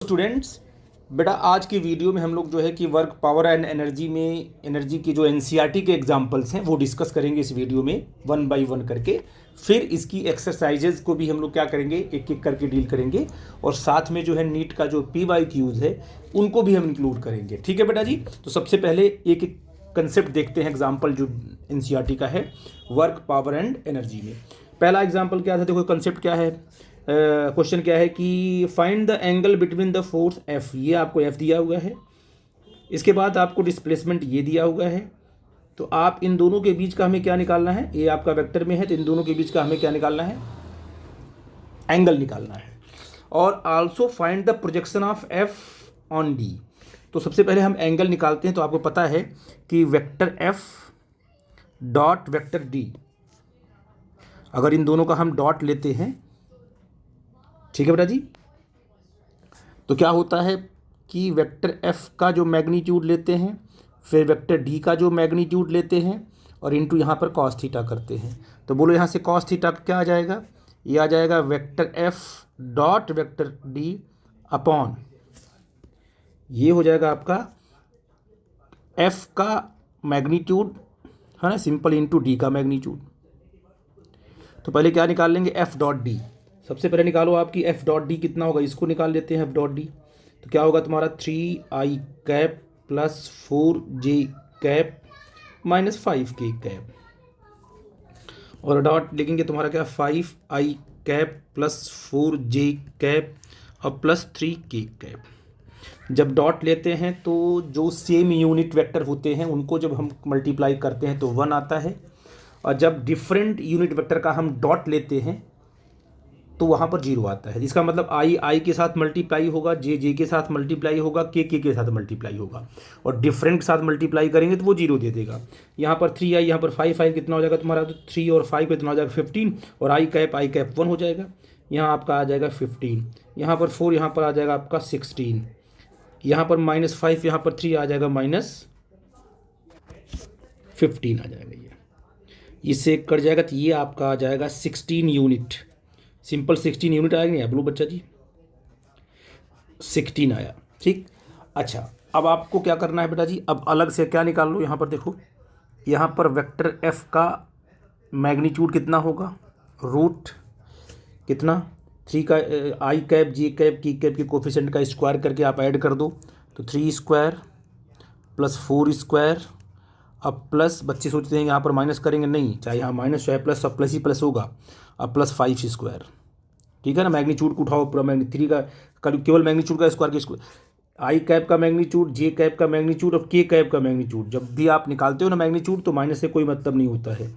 Students, बेटा आज की वीडियो में हम लोग जो है कि वर्क पावर एंड एनर्जी में एनर्जी की जो एनसीईआरटी के एग्जांपल्स हैं वो डिस्कस करेंगे इस वीडियो में वन बाय वन करके। फिर इसकी एक्सरसाइजेज को भी हम लोग क्या करेंगे, एक एक करके डील करेंगे और साथ में जो है नीट का जो PYQs है उनको भी हम इंक्लूड करेंगे। ठीक है बेटा जी। तो सबसे पहले एक एक कंसेप्ट देखते हैं, एग्जाम्पल जो एनसीईआरटी का है वर्क पावर एंड एनर्जी में। पहला एग्जाम्पल क्या था, देखो कंसेप्ट क्या है, क्वेश्चन क्या है कि find the angle between the force F. ये आपको एफ दिया हुआ है, इसके बाद आपको डिस्प्लेसमेंट ये दिया हुआ है। तो आप इन दोनों के बीच का हमें क्या निकालना है, ये आपका वेक्टर में है तो इन दोनों के बीच का हमें क्या निकालना है, एंगल निकालना है। और also find the projection of F on D. तो सबसे पहले हम एंगल निकालते हैं। तो आपको पता है कि vector F dot vector D, अगर इन दोनों का हम डॉट लेते हैं, ठीक है बेटा जी, तो क्या होता है कि वेक्टर एफ का जो मैग्नीट्यूड लेते हैं, फिर वेक्टर डी का जो मैग्नीट्यूड लेते हैं और इनटू यहाँ पर कॉस थीटा करते हैं। तो बोलो यहाँ से कॉस थीटा क्या आ जाएगा, ये आ जाएगा vector F dot vector D upon, ये हो जाएगा आपका एफ का मैग्नीट्यूड है ना, सिंपल इनटू डी का मैग्नीट्यूड। तो पहले क्या निकाल लेंगे, एफ डॉट डी। सबसे पहले निकालो आपकी एफ डॉट डी कितना होगा, इसको निकाल लेते हैं एफ डॉट डी। तो क्या होगा तुम्हारा 3i cap plus 4j cap minus 5k cap, और डॉट लिखेंगे तुम्हारा क्या 5i cap plus 4j cap और प्लस 3k कैप। जब डॉट लेते हैं तो जो सेम यूनिट वेक्टर होते हैं उनको जब हम मल्टीप्लाई करते हैं तो 1 आता है, और जब डिफरेंट यूनिट वेक्टर का हम डॉट लेते हैं तो वहाँ पर 0 आता है। इसका मतलब आई के साथ मल्टीप्लाई होगा, जे के साथ मल्टीप्लाई होगा, के साथ मल्टीप्लाई होगा, और डिफरेंट के साथ मल्टीप्लाई करेंगे तो वो 0 दे देगा। यहाँ पर 3i, यहाँ पर 5 कितना हो जाएगा तुम्हारा, तो 3 और 5 कितना हो जाएगा 15, और आई कैप 1 हो जाएगा, यहाँ आपका आ जाएगा 15, यहाँ पर 4, यहाँ पर आ जाएगा आपका 16, यहाँ पर -5, यहाँ पर 3 आ जाएगा -15 आ जाएगा। ये इससे कट जाएगा तो ये आपका आ जाएगा 16 यूनिट, सिंपल 16 यूनिट आएगा। नहीं बोलो बच्चा जी, 16 आया। ठीक, अच्छा अब आपको क्या करना है बेटा जी, अब अलग से क्या निकाल लो। यहाँ पर देखो, यहाँ पर वेक्टर एफ का मैग्नीट्यूड कितना होगा, रूट कितना 3 का आई कैप जे कैप की कैप के कोफिशिएंट का स्क्वायर करके आप ऐड कर दो, तो 3 स्क्वायर प्लस 4 स्क्वायर। अब प्लस बच्चे सोचते हैं यहाँ पर माइनस करेंगे, नहीं, चाहे यहाँ माइनस चाहे प्लस, सब प्लस ही प्लस होगा। अब प्लस 5 स्क्वायर, ठीक है ना, मैग्नीट्यूड को उठाओ पूरा, 3 का केवल मैग्नीट्यूड का स्क्वायर के आई कैप का मैग्नीट्यूड, जे कैप का मैग्नीट्यूड और के कैप का मैग्नीट्यूड। जब भी आप निकालते हो ना मैग्नीट्यूड तो माइनस से कोई मतलब नहीं होता है। तो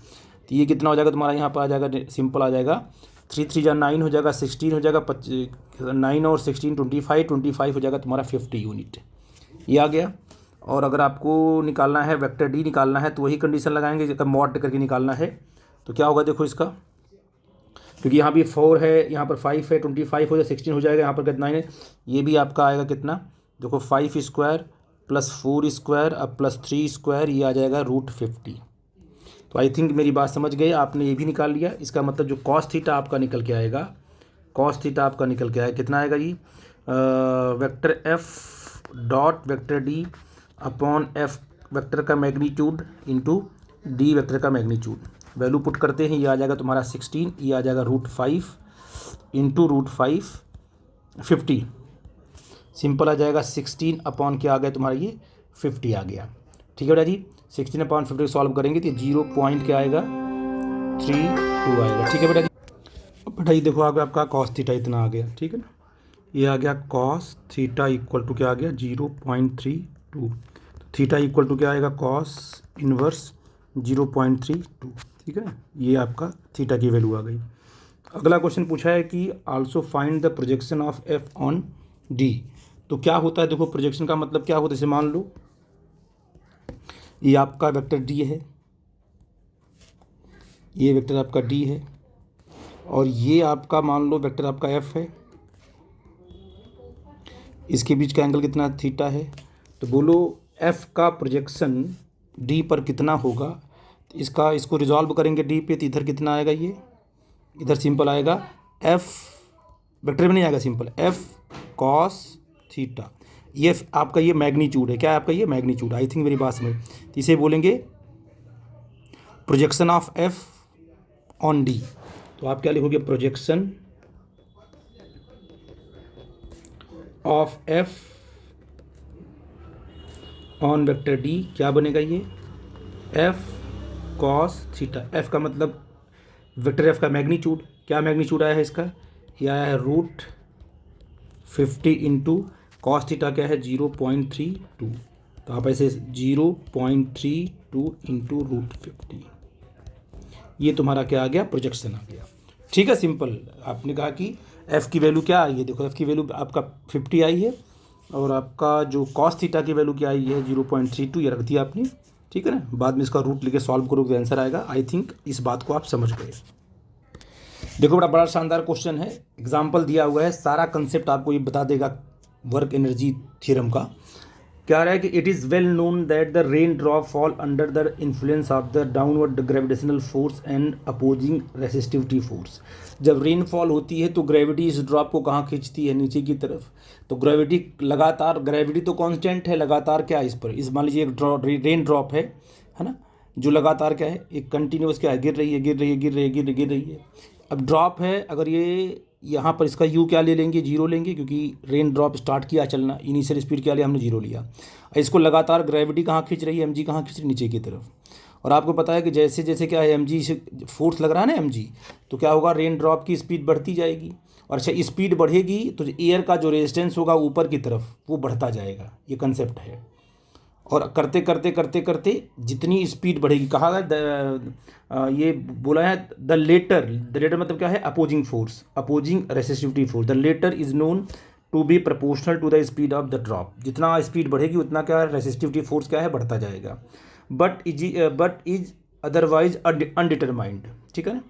ये कितना हो जाएगा तुम्हारा, यहाँ पर आ जाएगा, सिंपल आ जाएगा 3 3 जा 9 हो जाएगा, 16 हो जाएगा, 9 और 16 25 हो जाएगा तुम्हारा 50 यूनिट, ये आ गया। और अगर आपको निकालना है वेक्टर डी निकालना है तो वही कंडीशन लगाएंगे, जब मॉड करके निकालना है तो क्या होगा, देखो इसका, क्योंकि यहाँ भी 4 है, यहाँ पर 5 है, 25 हो जाए, 16 हो जाएगा, यहाँ पर कितना 9 है, ये भी आपका आएगा कितना, देखो 5 स्क्वायर प्लस 4 स्क्वायर अब प्लस 3 स्क्वायर, ये आ जाएगा √50। तो आई थिंक मेरी बात समझ गए, आपने ये भी निकाल लिया। इसका मतलब जो कॉस थीटा आपका निकल के आएगा, कॉस थीटा आपका निकल के आएगा कितना आएगा जी, vector F dot vector D upon F vector का मैग्नीट्यूड इंटू डी वेक्टर का मैग्नीट्यूड। वैल्यू पुट करते हैं, ये आ जाएगा तुम्हारा 16, ये आ जाएगा √5 इंटू √5 50, सिंपल आ जाएगा 16 अपॉन क्या आ गया तुम्हारा, ये 50 आ गया। ठीक है बेटा जी, 16 अपॉन 50 सॉल्व करेंगे तो 0 पॉइंट क्या आएगा 32 आएगा। ठीक है बेटा जी। बेटा ये देखो आगे आपका कॉस थीटा इतना आ गया, ठीक है ना, ये आ गया कॉस थीटा इक्वल टू क्या आ गया 0.32। थीटा इक्वल टू क्या आएगा, कॉस इनवर्स 0.32, ठीक है ना, ये आपका थीटा की वैल्यू आ गई। अगला क्वेश्चन पूछा है कि also find the projection of F on D. तो क्या होता है, देखो प्रोजेक्शन का मतलब क्या होता है, जैसे मान लो ये आपका वेक्टर डी है, ये वेक्टर आपका डी है, और ये आपका मान लो वेक्टर आपका एफ है, इसके बीच का एंगल कितना थीटा है। तो बोलो एफ का प्रोजेक्शन डी पर कितना होगा, तो इसको रिजॉल्व करेंगे डी पे, तो इधर कितना आएगा, ये इधर सिंपल आएगा एफ वेक्टर में नहीं आएगा, सिंपल एफ कॉस थीटा, ये आपका ये मैग्नीट्यूड है। क्या है आपका ये मैग्नीट्यूड, आई थिंक मेरी बात समझ। तो इसे बोलेंगे projection of F on D. तो आप क्या लिखोगे, projection of F on vector D, क्या बनेगा ये, एफ कॉस थीटा। एफ का मतलब वेक्टर एफ का मैग्नीट्यूड, क्या मैग्नीट्यूड आया है इसका, ये आया है √50 इंटू कॉस थीटा क्या है 0.32। तो आप ऐसे 0.32 इंटू √50, ये तुम्हारा क्या आ गया, प्रोजेक्शन आ गया। ठीक है, सिंपल। आपने कहा कि एफ़ की वैल्यू क्या आई है, देखो एफ़ की वैल्यू आपका 50 आई है और आपका जो कॉस थीटा की वैल्यू क्या आई है 0.32, ये रख दिया आपने। ठीक है ना, बाद में इसका रूट लेके सॉल्व करोगे आंसर आएगा। आई थिंक इस बात को आप समझ गए। देखो बड़ा शानदार क्वेश्चन है, एग्जाम्पल दिया हुआ है, सारा कंसेप्ट आपको ये बता देगा वर्क एनर्जी थ्योरम का। क्या रहा है कि it is well known that the rain drop fall under the influence of the downward gravitational force and opposing resistivity force. जब रेन फॉल होती है तो ग्रेविटी इस ड्रॉप को कहाँ खींचती है, नीचे की तरफ। तो ग्रेविटी लगातार, ग्रेविटी तो कांस्टेंट है, लगातार क्या है इस पर, इस मान लीजिए एक रेन ड्रॉप है ना, जो लगातार क्या है, एक कंटिन्यूस क्या है, गिर रही है गिर रही है गिर रही है गिर रही है। अब ड्रॉप है, अगर ये यहाँ पर इसका यू क्या ले लेंगे, जीरो लेंगे, क्योंकि रेन ड्रॉप स्टार्ट किया चलना, इनिशियल स्पीड क्या लिया हमने, जीरो लिया। इसको लगातार ग्रेविटी कहाँ खींच रही है, एम जी कहाँ खींच रही है, नीचे की तरफ। और आपको पता है कि जैसे जैसे क्या है एम जी से फोर्स लग रहा है ना एम जी, तो क्या होगा, रेन ड्रॉप की स्पीड बढ़ती जाएगी। और अच्छा स्पीड बढ़ेगी तो एयर का जो रेजिस्टेंस होगा ऊपर की तरफ वो बढ़ता जाएगा, ये कंसेप्ट है। और करते करते करते करते जितनी स्पीड बढ़ेगी, कहा गया ये बोला है द लेटर मतलब क्या है, opposing force, opposing resistivity force. The latter is known to be proportional to the speed of the drop. जितना स्पीड बढ़ेगी उतना क्या है, रेसिस्टिविटी फोर्स क्या है, बढ़ता जाएगा। But is otherwise undetermined. ठीक है ना।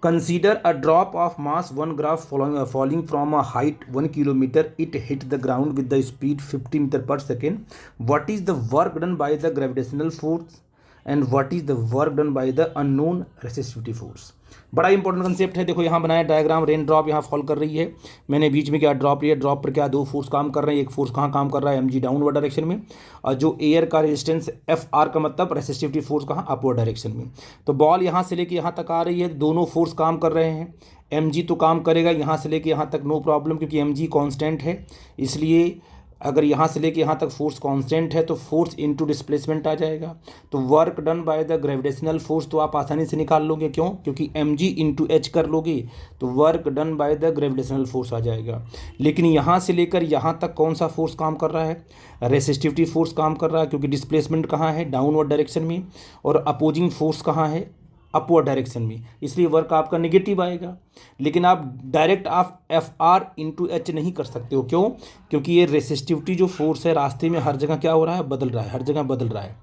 Consider a drop of mass 1 graph falling from a height 1 kilometer. It hit the ground with the speed 50 meter per second. What is the work done by the gravitational force and what is the work done by the unknown resistivity force? बड़ा important concept है। देखो यहाँ बनाया diagram, rain drop यहाँ fall कर रही है, मैंने बीच में क्या ड्रॉप लिया, ड्रॉप पर क्या दो फोर्स काम कर रहे हैं। एक फोर्स कहाँ काम कर रहा है, एम जी डाउनवर्ड डायरेक्शन में, और जो एयर का रेजिस्टेंस एफ आर का मतलब रेसिस्टिविटी फोर्स कहाँ, अपवर्ड डायरेक्शन में। तो बॉल यहाँ से लेके यहाँ तक आ रही है, दोनों फोर्स काम कर रहे हैं। एम जी तो काम करेगा यहाँ से लेके यहाँ तक, नो प्रॉब्लम, क्योंकि एम जी कॉन्स्टेंट है। इसलिए अगर यहाँ से लेके यहाँ तक फोर्स कांस्टेंट है तो फोर्स इनटू डिस्प्लेसमेंट आ जाएगा। तो work done by the gravitational force तो आप आसानी से निकाल लोगे, क्यों, क्योंकि एम जी इंटू एच कर लोगे तो work done by the gravitational force आ जाएगा। लेकिन यहाँ से लेकर यहाँ तक कौन सा फोर्स काम कर रहा है, रेसिस्टिविटी फोर्स काम कर रहा है, क्योंकि डिस्प्लेसमेंट कहाँ है, डाउनवर्ड डायरेक्शन में, और अपोजिंग फोर्स कहाँ है, अपवर्ड डायरेक्शन में। इसलिए वर्क आपका नेगेटिव आएगा। लेकिन आप डायरेक्ट आप एफ आर इंटू एच नहीं कर सकते हो, क्यों, क्योंकि ये रेसिस्टिविटी जो फोर्स है रास्ते में हर जगह क्या हो रहा है, बदल रहा है, हर जगह बदल रहा है।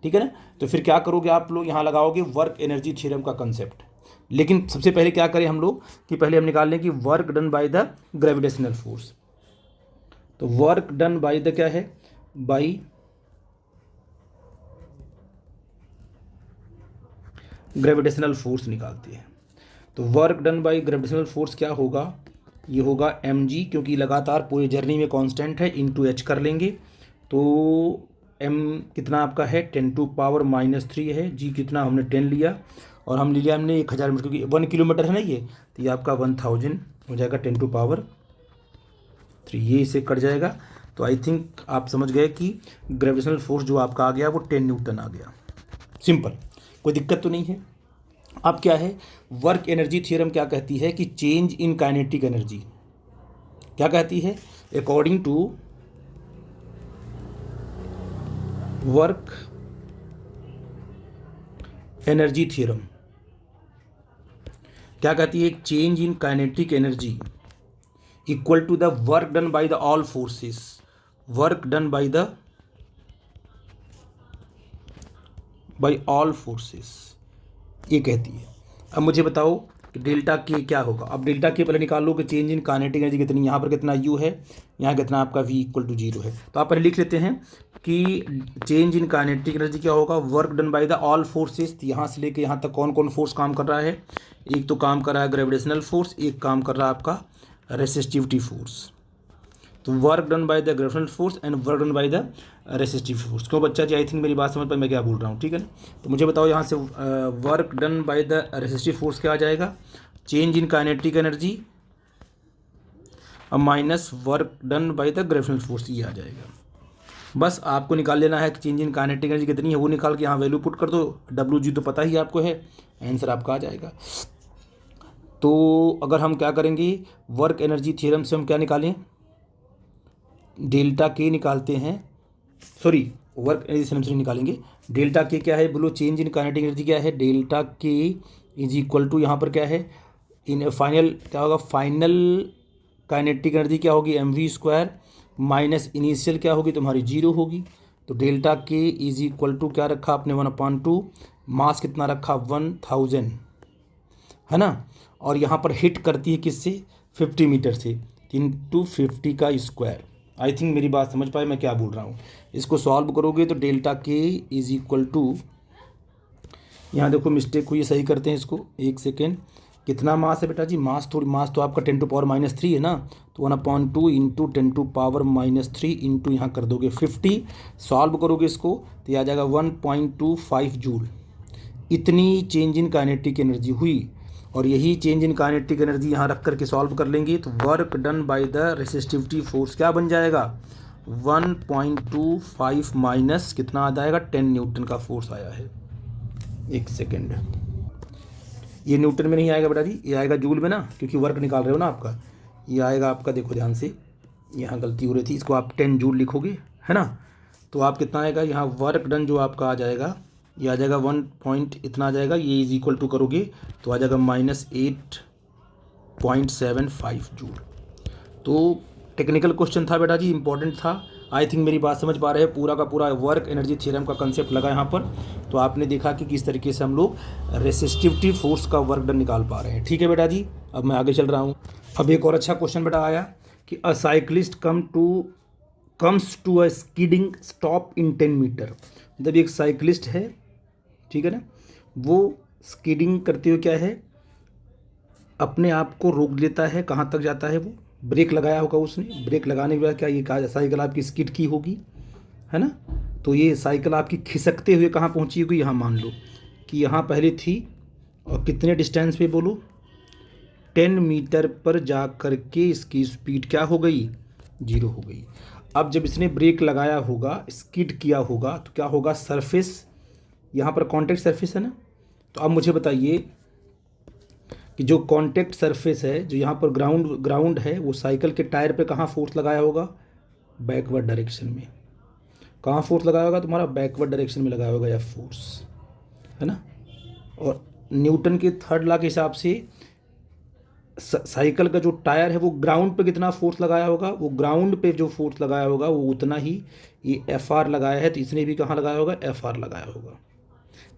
ठीक है ना। तो फिर क्या करोगे आप लोग, यहाँ लगाओगे वर्क एनर्जी थ्योरम का कंसेप्ट। लेकिन सबसे पहले क्या करें हम लोग कि पहले हम निकाल लें कि work done by the gravitational force. तो वर्क डन बाय द क्या है, बाई ग्रेविटेशनल फोर्स निकालते हैं। तो work done by gravitational force क्या होगा, ये होगा एम जी, क्योंकि लगातार पूरी जर्नी में कांस्टेंट है, इंटू एच कर लेंगे। तो एम कितना आपका है 10⁻³ है, जी कितना हमने 10 लिया, और हम लिया हमने 1000 मीटर, क्योंकि 1 किलोमीटर है ना ये, तो ये आपका 1000 हो जाएगा 10⁻³ ये इससे कट जाएगा। तो आई थिंक आप समझ गए कि ग्रेविटेशनल फोर्स जो आपका आ गया वो 10 न्यूटन आ गया। सिंपल, कोई दिक्कत तो नहीं है। अब क्या है, वर्क एनर्जी थ्योरम क्या कहती है कि चेंज इन काइनेटिक एनर्जी, क्या कहती है, according to work energy theorem क्या कहती है, change in kinetic energy equal to the work done by the all forces, work done by the by all forces, ये कहती है। अब मुझे बताओ कि डेल्टा के क्या होगा। अब डेल्टा के पहले निकाल लो कि चेंज इन काइनेटिक एनर्जी कितनी, यहाँ पर कितना यू है, यहाँ कितना आपका v = 0 है। तो आप पहले लिख लेते हैं कि चेंज इन काइनेटिक एनर्जी क्या होगा, work done by the all forces. यहाँ से लेके यहाँ तक कौन कौन फोर्स काम कर रहा है, एक तो काम कर रहा है ग्रेविटेशनल फोर्स, एक काम कर रहा है आपका रेसिस्टिविटी फोर्स। तो work done by the gravitational force and work done by the resistive force. क्यों बच्चा जी, आई थिंक मेरी बात समझ पाए मैं क्या बोल रहा हूँ, ठीक है ना। तो मुझे बताओ यहाँ से work done by the resistive force क्या आ जाएगा, change in kinetic energy minus work done by the gravitational force, ये आ जाएगा। बस आपको निकाल लेना है कि चेंज इन काइनेटिक एनर्जी कितनी है, वो निकाल के यहाँ वैल्यू पुट कर दो, WG तो पता ही आपको है, आंसर आपका आ जाएगा। तो अगर हम क्या करेंगे, वर्क एनर्जी थ्योरम से हम क्या निकालें, डेल्टा के निकालते हैं, सॉरी वर्क एनर्जी थ्योरम से निकालेंगे। डेल्टा के क्या है बोलो, चेंज इन काइनेटिक एनर्जी क्या है, डेल्टा के इज इक्वल टू यहाँ पर क्या है, इन फाइनल क्या होगा, फाइनल काइनेटिक एनर्जी क्या होगी, mv² माइनस इनिशियल क्या होगी तुम्हारी 0 होगी। तो डेल्टा के इज इक्वल टू क्या रखा आपने 1/2, मास कितना रखा 1000, है ना। और यहाँ पर हिट करती है किससे, 50 मीटर से, 3×50 का स्क्वायर। आई थिंक मेरी बात समझ पाए मैं क्या बोल रहा हूँ। इसको सॉल्व करोगे तो डेल्टा के इज इक्वल टू, यहाँ देखो मिस्टेक हुई है, सही करते हैं इसको, एक सेकेंड। कितना मास है बेटा जी, मास तो आपका 10⁻³ है ना, तो 1/2 इंटू 10⁻³ इंटू यहाँ कर दोगे 50, सॉल्व करोगे इसको तो ये आ जाएगा 1.25 जूल। इतनी चेंज इन काइनेटिक एनर्जी हुई, और यही चेंज इन काइनेटिक एनर्जी यहाँ रख करके सॉल्व कर लेंगे तो work done by the resistivity force क्या बन जाएगा, 1.25 माइनस कितना आ जाएगा, 10 न्यूटन का फोर्स आया है। एक सेकेंड, ये न्यूटन में नहीं आएगा बेटा जी, ये आएगा जूल में ना, क्योंकि वर्क निकाल रहे हो ना आपका, ये आएगा आपका, देखो ध्यान से यहाँ गलती हो रही थी, इसको आप 10 जूल लिखोगे, है ना। तो आप कितना आएगा यहाँ वर्क डन जो आपका आ जाएगा, ये आ जाएगा 1 पॉइंट इतना आ जाएगा, ये इज इक्वल टू करोगे तो आ जाएगा -8.75 जूल। तो टेक्निकल क्वेश्चन था बेटा जी, इंपॉर्टेंट था। आई थिंक मेरी बात समझ पा रहे हैं, पूरा का पूरा वर्क एनर्जी थ्योरम का कंसेप्ट लगा यहाँ पर। तो आपने देखा कि किस तरीके से हम लोग रेसिस्टिविटी फोर्स का वर्क डन निकाल पा रहे हैं, ठीक है बेटा जी। अब मैं आगे चल रहा हूँ। अब एक और अच्छा क्वेश्चन बेटा आया कि a cyclist comes to a skidding stop in 10 metre. मतलब एक साइक्लिस्ट है, ठीक है ना, वो स्किडिंग करते हुए क्या है, अपने आप को रोक लेता है। कहाँ तक जाता है वो, ब्रेक लगाया होगा उसने, ब्रेक लगाने के बाद क्या ये साइकिल आपकी स्किड की होगी, है ना। तो ये साइकिल आपकी खिसकते हुए कहाँ पहुंची होगी, यहाँ मान लो कि यहाँ पहले थी, और कितने डिस्टेंस पे बोलो, 10 मीटर पर जा कर के इसकी स्पीड क्या हो गई, 0 हो गई। अब जब इसने ब्रेक लगाया होगा, स्किड किया होगा, तो क्या होगा, सरफेस यहाँ पर कॉन्टैक्ट सरफेस है ना। तो अब मुझे बताइए कि जो कॉन्टैक्ट सरफेस है, जो यहाँ पर ग्राउंड है, वो साइकिल के टायर पे कहाँ फोर्स लगाया होगा, बैकवर्ड डायरेक्शन में। कहाँ फोर्स लगाया होगा तुम्हारा, बैकवर्ड डायरेक्शन में लगाया होगा यह फोर्स, है ना। और न्यूटन के थर्ड लॉ के हिसाब से साइकिल का जो टायर है वो ग्राउंड पे कितना फोर्स लगाया होगा, वो ग्राउंड पे जो फोर्स लगाया होगा वो उतना ही ये FR लगाया है, तो इसने भी कहाँ लगाया होगा, FR लगाया होगा।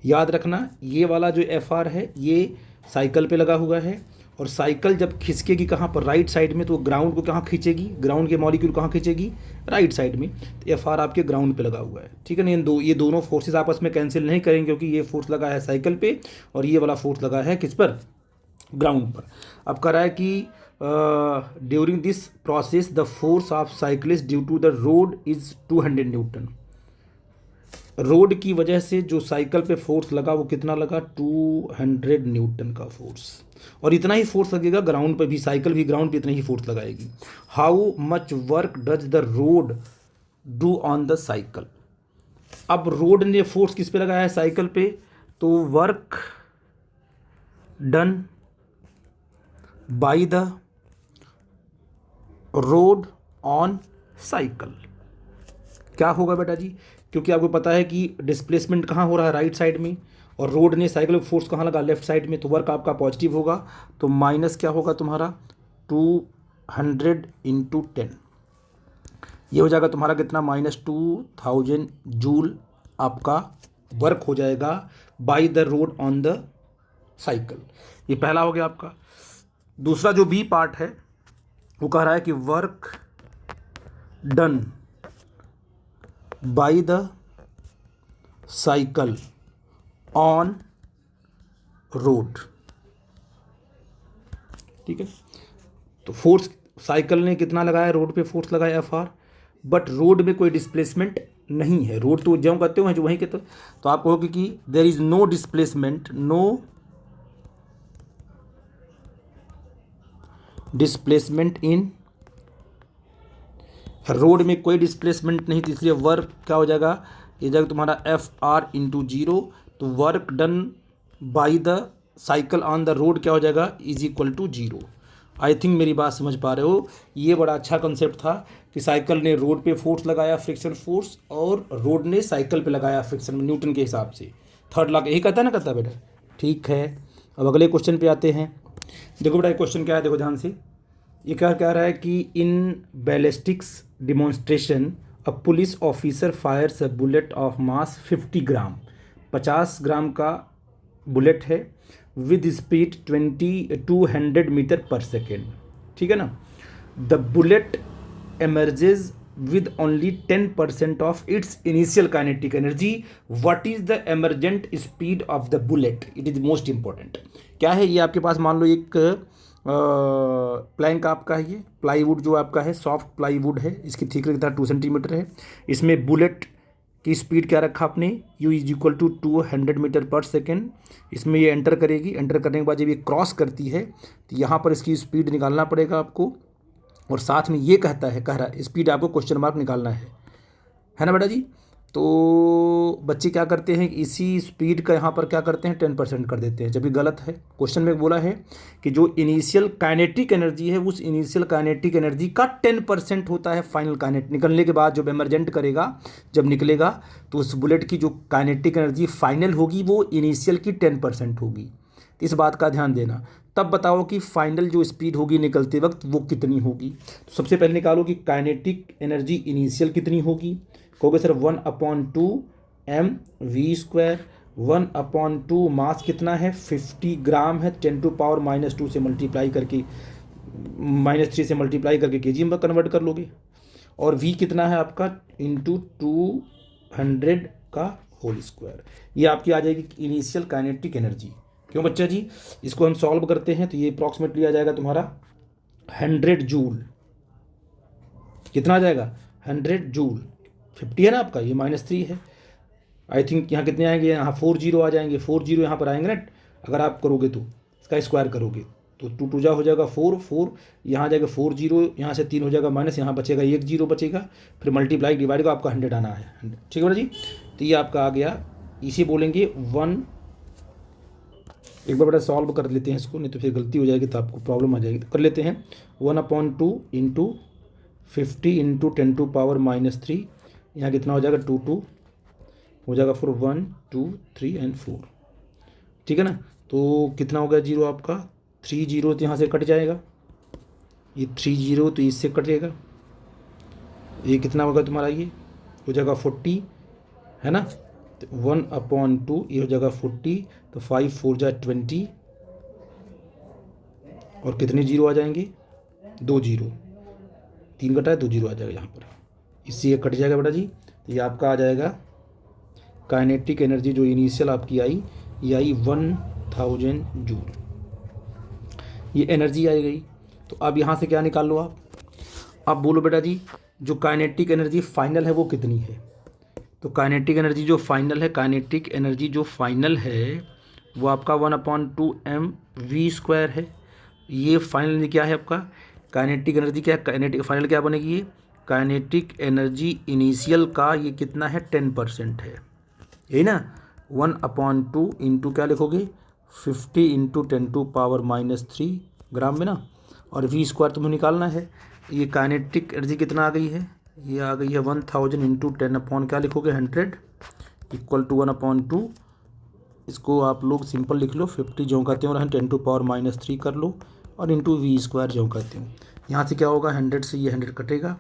याद रखना ये वाला जो FR है ये साइकिल पे लगा हुआ है, और साइकिल जब खिसकेगी कहाँ पर, राइट साइड में, तो ग्राउंड को कहाँ खींचेगी, ग्राउंड के मॉलिक्यूल कहाँ खींचेगी, राइट साइड में। तो FR आपके ग्राउंड पे लगा हुआ है, ठीक है ना। ये दोनों फोर्सेस आपस में कैंसिल नहीं करेंगे, क्योंकि ये फोर्स लगा है साइकिल पे और ये वाला फोर्स लगा है किस पर, ग्राउंड पर। अब कह रहा है कि during this process the force of cyclist due to the road is 200 newton. Road की वजह से जो साइकिल पे फोर्स लगा वो कितना लगा, 200 न्यूटन का फोर्स। और इतना ही फोर्स लगेगा ग्राउंड पे भी, साइकिल भी ग्राउंड पे इतना ही फोर्स लगाएगी। How much work does the road do on the cycle. अब रोड ने फोर्स किस पे लगाया है, साइकिल पे, तो work done by the road on cycle क्या होगा बेटा जी, क्योंकि आपको पता है कि डिस्प्लेसमेंट कहाँ हो रहा है, राइट साइड में, और रोड ने साइकिल फोर्स कहाँ लगा, लेफ्ट साइड में। तो वर्क आपका पॉजिटिव होगा, तो माइनस क्या होगा तुम्हारा 200 इंटू 10, ये हो जाएगा तुम्हारा कितना, -2000 जूल आपका वर्क हो जाएगा by the road on the cycle. ये पहला हो गया आपका। दूसरा जो बी पार्ट है वो कह रहा है कि work done by the cycle on road, ठीक है। तो फोर्स साइकिल ने कितना लगाया, रोड पे फोर्स लगाया FR, बट रोड में कोई डिस्प्लेसमेंट नहीं है। रोड तो ज्यों कहते हो जो वहीं के तो आप कहोगे कि there is no displacement, no displacement in road में कोई डिस्प्लेसमेंट नहीं, तो इसलिए वर्क क्या हो जाएगा, ये जाएगा तुम्हारा FR इंटू 0। तो work done by the cycle on the road क्या हो जाएगा, is equal to 0। I think मेरी बात समझ पा रहे हो। ये बड़ा अच्छा कंसेप्ट था कि साइकिल ने रोड पे फोर्स लगाया, फ्रिक्शन फोर्स, और रोड ने साइकिल पे लगाया फ्रिक्शन, न्यूटन के हिसाब से। थर्ड लॉ यही कहता है ना, कहता बेटा। ठीक है, अब अगले क्वेश्चन पे आते हैं। देखो बेटा क्वेश्चन क्या है, देखो ध्यान से। ये क्या कह रहा है कि in ballistics demonstration a police officer fires a bullet of mass 50 gram, 50 gram का बुलेट है, विद स्पीड 200 मीटर पर सेकेंड। ठीक है ना। The bullet emerges with only 10% of its initial kinetic energy. What is the emergent speed of the bullet? It is most important. क्या है ये, आपके पास मान लो एक प्लैंक आपका है, ये प्लाईवुड जो आपका है, सॉफ्ट प्लाईवुड है, इसकी थिकनेस कितना 2 सेंटीमीटर है। इसमें बुलेट की स्पीड क्या रखा आपने, u is equal to 200 metre पर सेकेंड। इसमें ये एंटर करेगी, एंटर करने के बाद जब ये क्रॉस करती है तो यहाँ पर इसकी स्पीड निकालना पड़ेगा आपको, और साथ में ये कह रहा है स्पीड आपको क्वेश्चन मार्क निकालना है ना बेटा जी। तो बच्चे क्या करते हैं, इसी स्पीड का यहाँ पर क्या करते हैं 10% कर देते हैं, जबकि गलत है। क्वेश्चन में बोला है कि जो इनिशियल काइनेटिक एनर्जी है, उस इनिशियल काइनेटिक एनर्जी का 10% होता है फाइनल काइनेटिक निकलने के बाद। जब एमरजेंट करेगा, जब निकलेगा, तो उस बुलेट की जो काइनेटिक एनर्जी फाइनल होगी वो इनिशियल की 10% होगी। इस बात का ध्यान देना। तब बताओ कि फाइनल जो स्पीड होगी निकलते वक्त वो कितनी होगी। तो सबसे पहले निकालो कि काइनेटिक एनर्जी इनिशियल कितनी होगी। कहोगे सर 1/2 mv², 1/2 मास कितना है 50 ग्राम है, 10⁻⁻2 से मल्टीप्लाई करके -3 से मल्टीप्लाई करके केजी में कन्वर्ट कर लोगे। और v कितना है आपका इंटू 200 का होल स्क्वायर। ये आपकी आ जाएगी इनिशियल काइनेटिक एनर्जी। क्यों बच्चा जी, इसको हम सॉल्व करते हैं तो ये अप्रॉक्सीमेटली आ जाएगा तुम्हारा 100 जूल। कितना आ जाएगा 100 जूल। 50 है ना आपका, ये -3 है। आई थिंक यहाँ कितने आएंगे, यहाँ 4 जीरो आ जाएंगे, 4 जीरो यहाँ पर आएंगे ना। अगर आप करोगे तो इसका स्क्वायर करोगे तो 2 2 हो जाएगा 4 यहाँ आ जाएगा 4 जीरो, यहाँ से 3 हो जाएगा माइनस, यहाँ बचेगा 1 जीरो बचेगा, फिर मल्टीप्लाई डिवाइड का आपका 100 आना है। ठीक है ना जी। तो ये आपका आ गया, इसे बोलेंगे 1। एक बार बड़ा सॉल्व कर लेते हैं इसको, नहीं तो फिर गलती हो जाएगी तो आपको प्रॉब्लम आ जाएगी। तो कर लेते हैं 1/2 इंटू 50 इंटू 10⁻⁻3, यहाँ कितना हो जाएगा 2 2 हो जाएगा, फिर 1 2 3 एंड 4। ठीक है ना। तो कितना हो गया जीरो आपका 3 जीरो, तो यहाँ से कट जाएगा ये 3 जीरो, तो इससे कटेगा। ये कितना होगा तुम्हारा, ये हो जाएगा 40 है ना। तो 1/2 ये हो जाएगा 40, तो 5 4 जा 20, और कितने जीरो आ जाएंगे 2 जीरो, 3 कटा है 2 जीरो आ जाएगा यहाँ पर, इससे ये कट जाएगा बेटा जी। तो ये आपका आ जाएगा काइनेटिक एनर्जी जो इनिशियल आपकी आई, ये आई 1000 जूल। ये एनर्जी आई गई। तो अब यहाँ से क्या निकाल लो आप, अब बोलो बेटा जी जो काइनेटिक एनर्जी फाइनल है वो कितनी है। तो काइनेटिक एनर्जी जो फाइनल है, काइनेटिक एनर्जी जो फाइनल है वो आपका 1/2 mv² है। ये फाइनल एनर्जी क्या है आपका, काइनेटिक एनर्जी क्या है, काइनेटिक फाइनल क्या बनेगी, ये काइनेटिक एनर्जी इनिशियल का ये कितना है 10% है, यही ना। 1/2 इंटू क्या लिखोगे 50 इंटू 10⁻⁻3 ग्राम में ना, और v² तुम्हें निकालना है। ये काइनेटिक एनर्जी कितना आ गई है, ये आ गई है 1000 इंटू 10 क्या लिखोगे 100 इक्वल टू 1/2। इसको आप लोग सिंपल लिख लो, 50 जो कहते हो 10⁻⁻3 कर लो, और इंटू v² जो कहते हो। यहाँ से क्या होगा 100 से ये 100 कटेगा,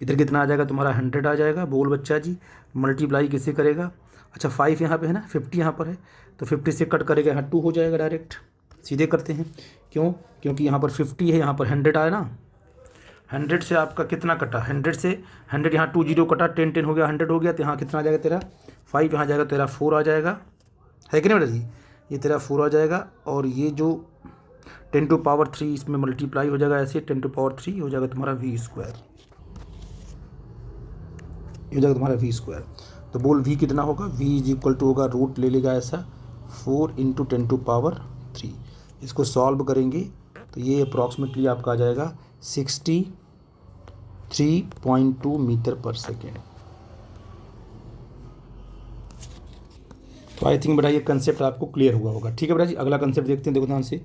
इधर कितना आ जाएगा तुम्हारा 100 आ जाएगा। बोल बच्चा जी मल्टीप्लाई किससे करेगा, अच्छा 5 यहाँ पे है ना, 50 यहाँ पर है, तो 50 से कट करेगा, यहाँ 2 हो जाएगा डायरेक्ट। सीधे करते हैं, क्यों, क्योंकि यहाँ पर 50 है, यहाँ पर 100 आया ना। 100 से आपका कितना कटा, 100 से 100 यहाँ 2 जीरो कटा, 10 10 हो गया, 100 हो गया, तो यहाँ कितना आ जाएगा तेरा 5, यहाँ जाएगा तेरा 4 आ जाएगा, है कि नहीं बेटा जी। ये तेरा 4 आ जाएगा, और ये जो 10⁻³ इसमें मल्टीप्लाई हो जाएगा ऐसे, 10⁻³ हो जाएगा तुम्हारा v², ये हो जाएगा तुम्हारा v²। तो बोल v कितना होगा, v इज इक्वल टू होगा, रूट ले लेगा ऐसा 4 × 10⁻³ इसको सॉल्व करेंगे तो ये अप्रॉक्सीमेटली आपका आ जाएगा 63.2 मीटर पर सेकेंड। तो आई थिंक बेटा ये कंसेप्ट आपको क्लियर हुआ होगा। ठीक है बेटा जी, अगला कंसेप्ट देखते हैं, देखो ध्यान से।